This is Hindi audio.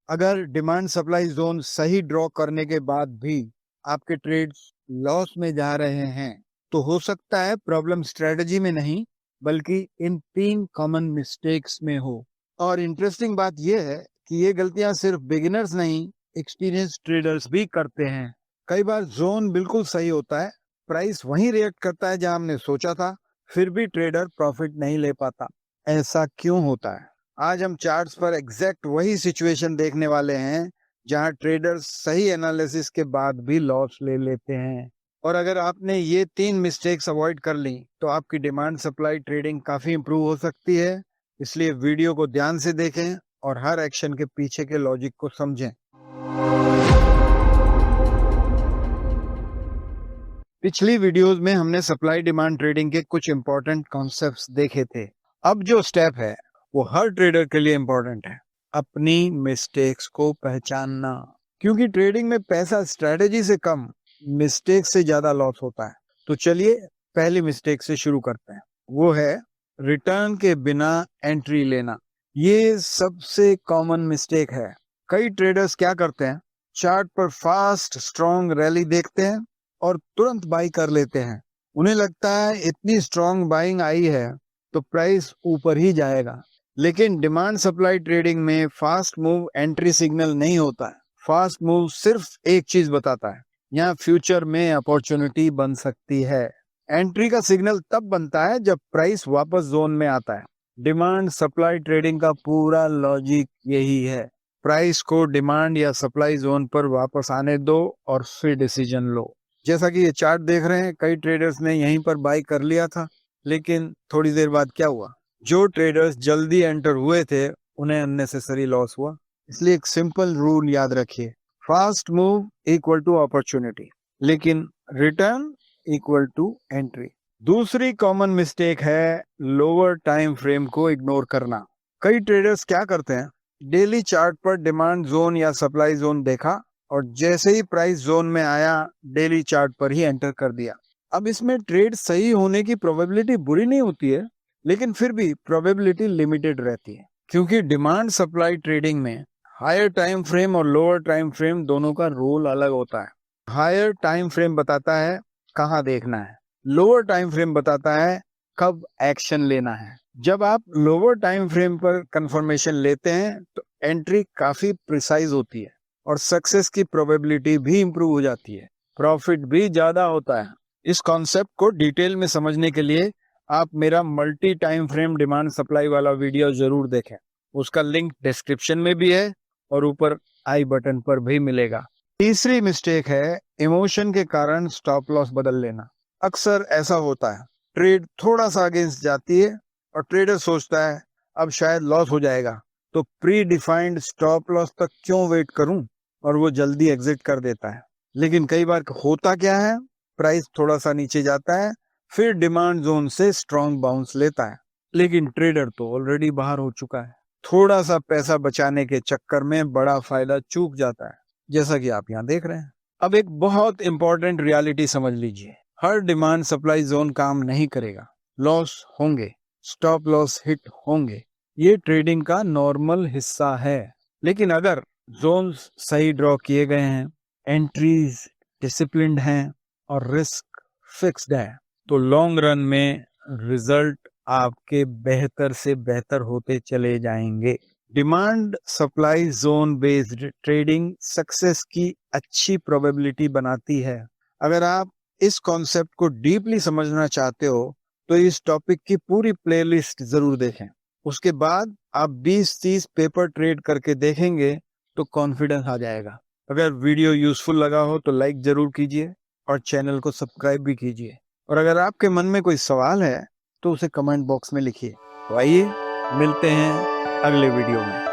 अगर डिमांड सप्लाई जोन सही ड्रॉ करने के बाद भी आपके ट्रेड्स लॉस में जा रहे हैं तो हो सकता है प्रॉब्लम स्ट्रेटजी में नहीं बल्कि इन 3 कॉमन मिस्टेक्स में हो। और इंटरेस्टिंग बात यह है कि ये गलतियां सिर्फ बिगिनर्स नहीं, एक्सपीरियंस ट्रेडर्स भी करते हैं। कई बार जोन बिल्कुल सही होता है, प्राइस वहीं रिएक्ट करता है जहां हमने सोचा था, फिर भी ट्रेडर प्रॉफिट नहीं ले पाता। ऐसा क्यों होता है? आज हम चार्ट्स पर एग्जैक्ट वही सिचुएशन देखने वाले हैं जहां ट्रेडर्स सही एनालिसिस के बाद भी लॉस ले लेते हैं। और अगर आपने ये 3 मिस्टेक्स अवॉइड कर ली तो आपकी डिमांड सप्लाई ट्रेडिंग काफी इंप्रूव हो सकती है। इसलिए वीडियो को ध्यान से देखें और हर एक्शन के पीछे के लॉजिक को समझें। पिछली वीडियोस में हमने सप्लाई डिमांड ट्रेडिंग के कुछ इंपॉर्टेंट कॉन्सेप्ट्स देखे थे। अब जो स्टेप है वो हर ट्रेडर के लिए इंपॉर्टेंट है, अपनी मिस्टेक्स को पहचानना। क्योंकि ट्रेडिंग में पैसा स्ट्रेटेजी से कम, मिस्टेक से ज्यादा लॉस होता है। तो चलिए पहली मिस्टेक से शुरू करते हैं। वो है रिटर्न के बिना एंट्री लेना। ये सबसे कॉमन मिस्टेक है। कई ट्रेडर्स क्या करते हैं, चार्ट पर फास्ट स्ट्रॉन्ग रैली देखते हैं और तुरंत बाई कर लेते हैं। उन्हें लगता है इतनी स्ट्रॉन्ग बाइंग आई है तो प्राइस ऊपर ही जाएगा। लेकिन डिमांड सप्लाई ट्रेडिंग में फास्ट मूव एंट्री सिग्नल नहीं होता है। फास्ट मूव सिर्फ एक चीज बताता है, यहाँ फ्यूचर में अपॉर्चुनिटी बन सकती है। एंट्री का सिग्नल तब बनता है जब प्राइस वापस जोन में आता है। डिमांड सप्लाई ट्रेडिंग का पूरा लॉजिक यही है। प्राइस को डिमांड या सप्लाई जोन पर वापस आने दो और फिर डिसीजन लो। जैसा कि ये चार्ट देख रहे हैं, कई ट्रेडर्स ने यहीं पर बाई कर लिया था, लेकिन थोड़ी देर बाद क्या हुआ? जो ट्रेडर्स जल्दी एंटर हुए थे उन्हें अननेसेसरी लॉस हुआ। इसलिए एक सिंपल रूल याद रखिए, fast move equal to opportunity, लेकिन रिटर्न इक्वल टू एंट्री। दूसरी कॉमन मिस्टेक है लोअर टाइम फ्रेम को इग्नोर करना। कई ट्रेडर्स क्या करते हैं, डेली चार्ट पर डिमांड जोन या सप्लाई जोन देखा और जैसे ही प्राइस जोन में आया डेली चार्ट पर ही एंटर कर दिया। अब इसमें ट्रेड सही होने की प्रोबेबिलिटी बुरी नहीं होती है, लेकिन फिर भी प्रोबेबिलिटी लिमिटेड रहती है। क्योंकि डिमांड सप्लाई ट्रेडिंग में हायर टाइम फ्रेम और लोअर टाइम फ्रेम दोनों का रोल अलग होता है। हायर टाइम फ्रेम बताता है कहाँ देखना है, लोअर टाइम फ्रेम बताता है कब एक्शन लेना है। जब आप लोअर टाइम फ्रेम पर कंफर्मेशन लेते हैं तो एंट्री काफी प्रिसाइज होती है और सक्सेस की प्रोबेबिलिटी भी इंप्रूव हो जाती है, प्रॉफिट भी ज्यादा होता है। इस कॉन्सेप्ट को डिटेल में समझने के लिए आप मेरा multi time frame demand supply वाला वीडियो जरूर देखें। उसका लिंक डिस्क्रिप्शन में भी है और ऊपर आई बटन पर भी मिलेगा। तीसरी मिस्टेक है इमोशन के कारण स्टॉप लॉस बदल लेना। अक्सर ऐसा होता है, ट्रेड थोड़ा सा अगेंस्ट जाती है और ट्रेडर सोचता है अब शायद लॉस हो जाएगा, तो प्री डिफाइंड स्टॉप लॉस तक क्यों वेट करूं, और वो जल्दी एग्जिट कर देता है। लेकिन कई बार होता क्या है, प्राइस थोड़ा सा नीचे जाता है, फिर डिमांड जोन से स्ट्रॉन्ग बाउंस लेता है, लेकिन ट्रेडर तो ऑलरेडी बाहर हो चुका है। थोड़ा सा पैसा बचाने के चक्कर में बड़ा फायदा चूक जाता है, जैसा कि आप यहाँ देख रहे हैं। अब एक बहुत इंपॉर्टेंट रियलिटी समझ लीजिए, हर डिमांड सप्लाई जोन काम नहीं करेगा। लॉस होंगे, स्टॉप लॉस हिट होंगे, ये ट्रेडिंग का नॉर्मल हिस्सा है। लेकिन अगर जोन्स सही ड्रॉ किए गए हैं, एंट्रीज डिसिप्लिन्ड हैं और रिस्क फिक्स्ड है, तो लॉन्ग रन में रिजल्ट आपके बेहतर से बेहतर होते चले जाएंगे। Demand supply zone based trading success की अच्छी प्रोबेबिलिटी बनाती है। अगर आप इस कॉन्सेप्ट को डीपली समझना चाहते हो तो इस टॉपिक की पूरी प्लेलिस्ट जरूर देखें। उसके बाद आप 20-30 पेपर ट्रेड करके देखेंगे तो कॉन्फिडेंस आ जाएगा। अगर वीडियो यूजफुल लगा हो तो लाइक जरूर कीजिए और चैनल को सब्सक्राइब भी कीजिए। और अगर आपके मन में कोई सवाल है तो उसे कमेंट बॉक्स में लिखिए। तो आइए मिलते हैं अगले वीडियो में।